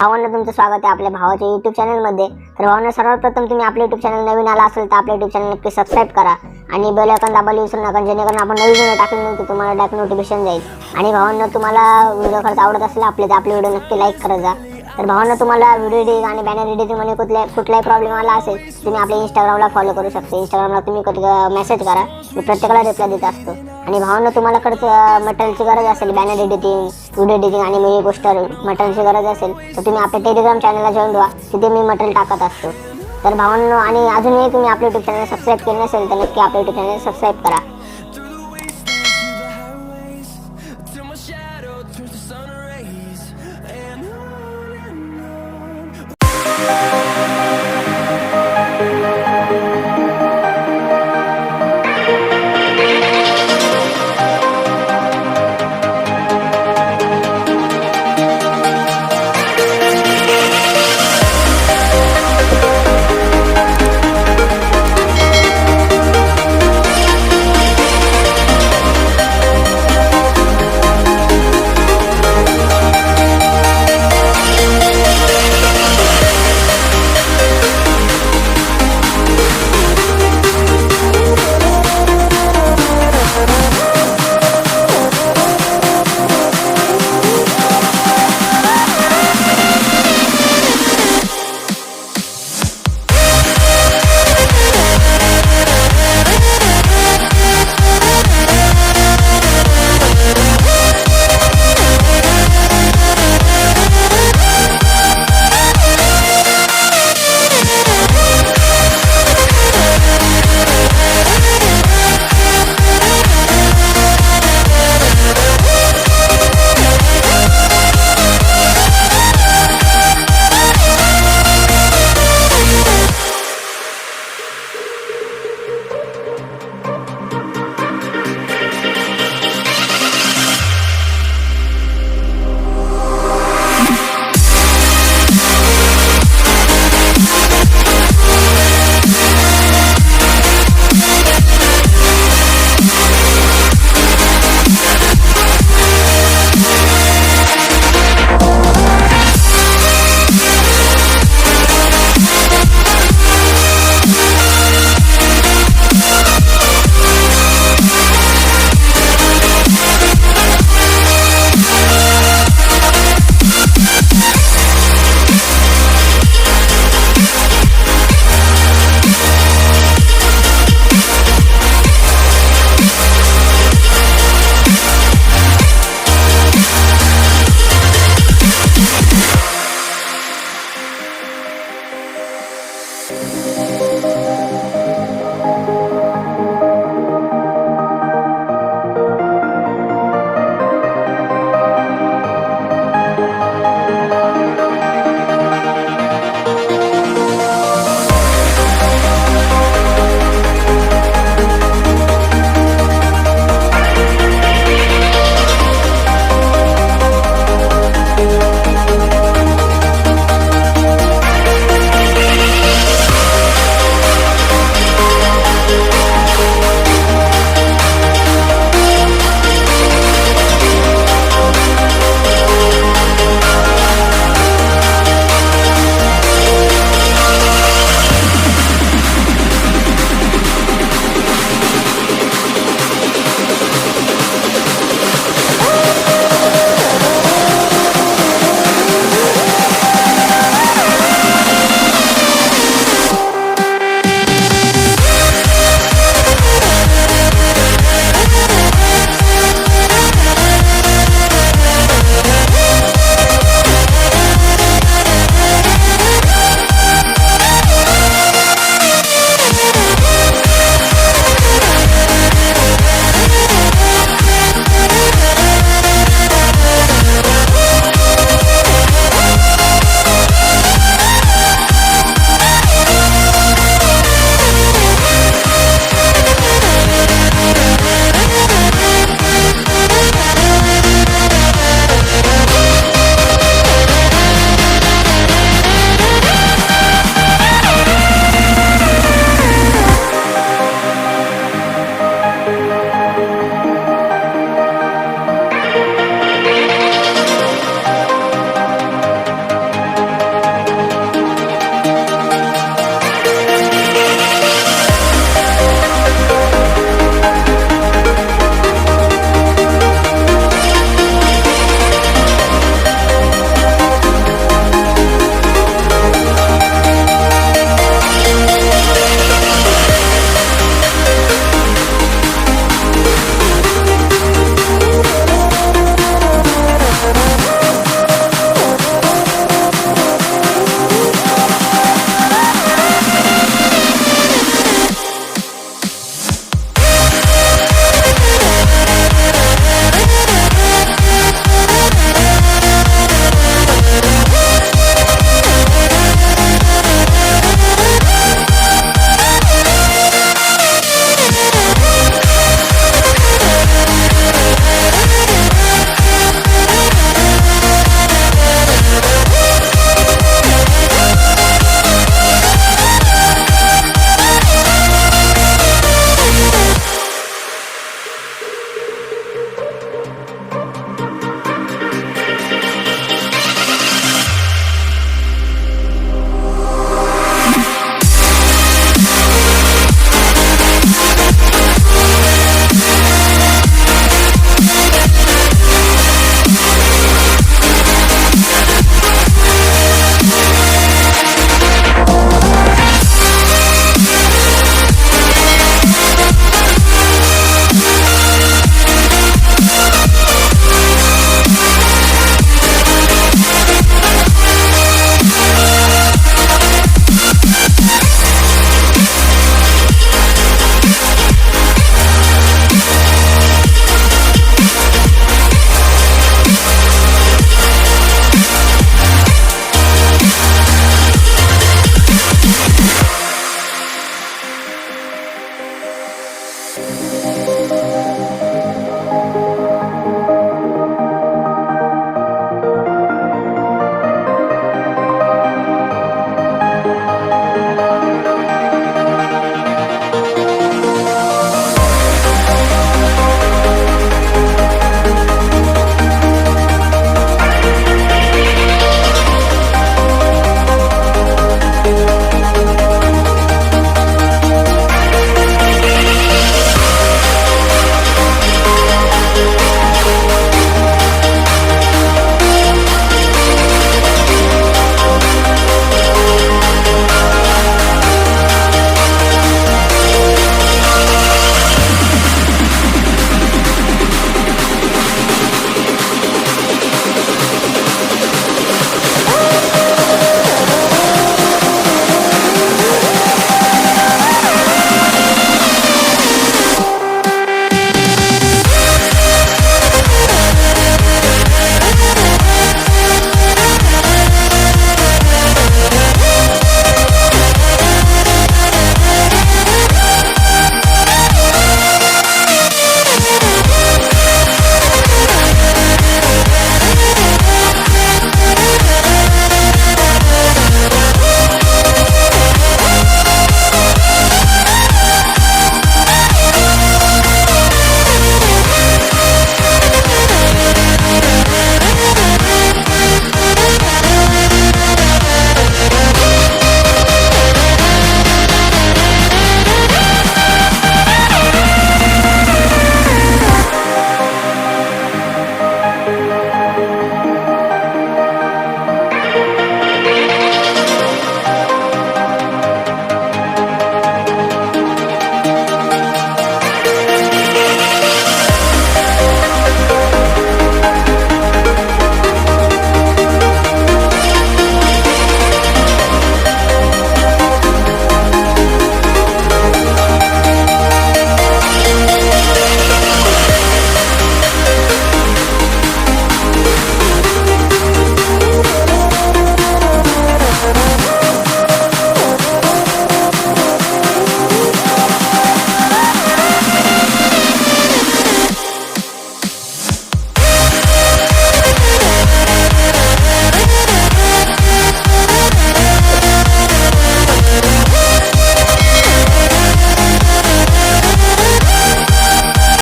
भावांनो, तुमचं स्वागत आहे आपल्या भावाच्या YouTube चॅनलमध्ये। तर भावांनो, सर्वप्रथम तुम्ही आपल्या YouTube चॅनल नवीन आला असेल तर आपल्या YouTube चॅनल नक्की सबस्क्राइब करा आणि बेल आयकॉन दाबायला विसरू नका, जेणेकरून आपण नवीन व्हिडिओ टाकल्यानंतर तुम्हाला डायरेक्ट नोटिफिकेशन जाईल। आणि भावांनो, तुम्हाला व्हिडिओ खरंच आवडत असेल आपले व्हिडिओ नक्की लाईक करत जा। तर भावांनो, तुम्हाला व्हिडिओ एडिटिंग आणि बॅनर एडिटिंग मध्ये कुठलाही प्रॉब्लेम आला असेल तुम्ही आपल्या Instagramला फॉलो करू शकता। Instagramला तुम्ही मेसेज करा, मी प्रत्येकाला रिप्लाय देत असतो। आणि भावांनो, तुम्हाला मटेरियलची गरज असेल, बॅनर एडिटिंग, व्हिडिओ एडिटिंग आणि मी पोस्टर मटेरियलची गरज असेल तर तुम्ही आपल्या टेलिग्राम चॅनलला जॉईन व्हा, तिथे मी मटेरियल टाकत असतो। तर भावांनो, आणि अजूनही तुम्ही आपल्या YouTube चॅनल सबस्क्राइब केले नसेल तर नक्की आपल्या YouTube चॅनल सबस्क्राइब करा।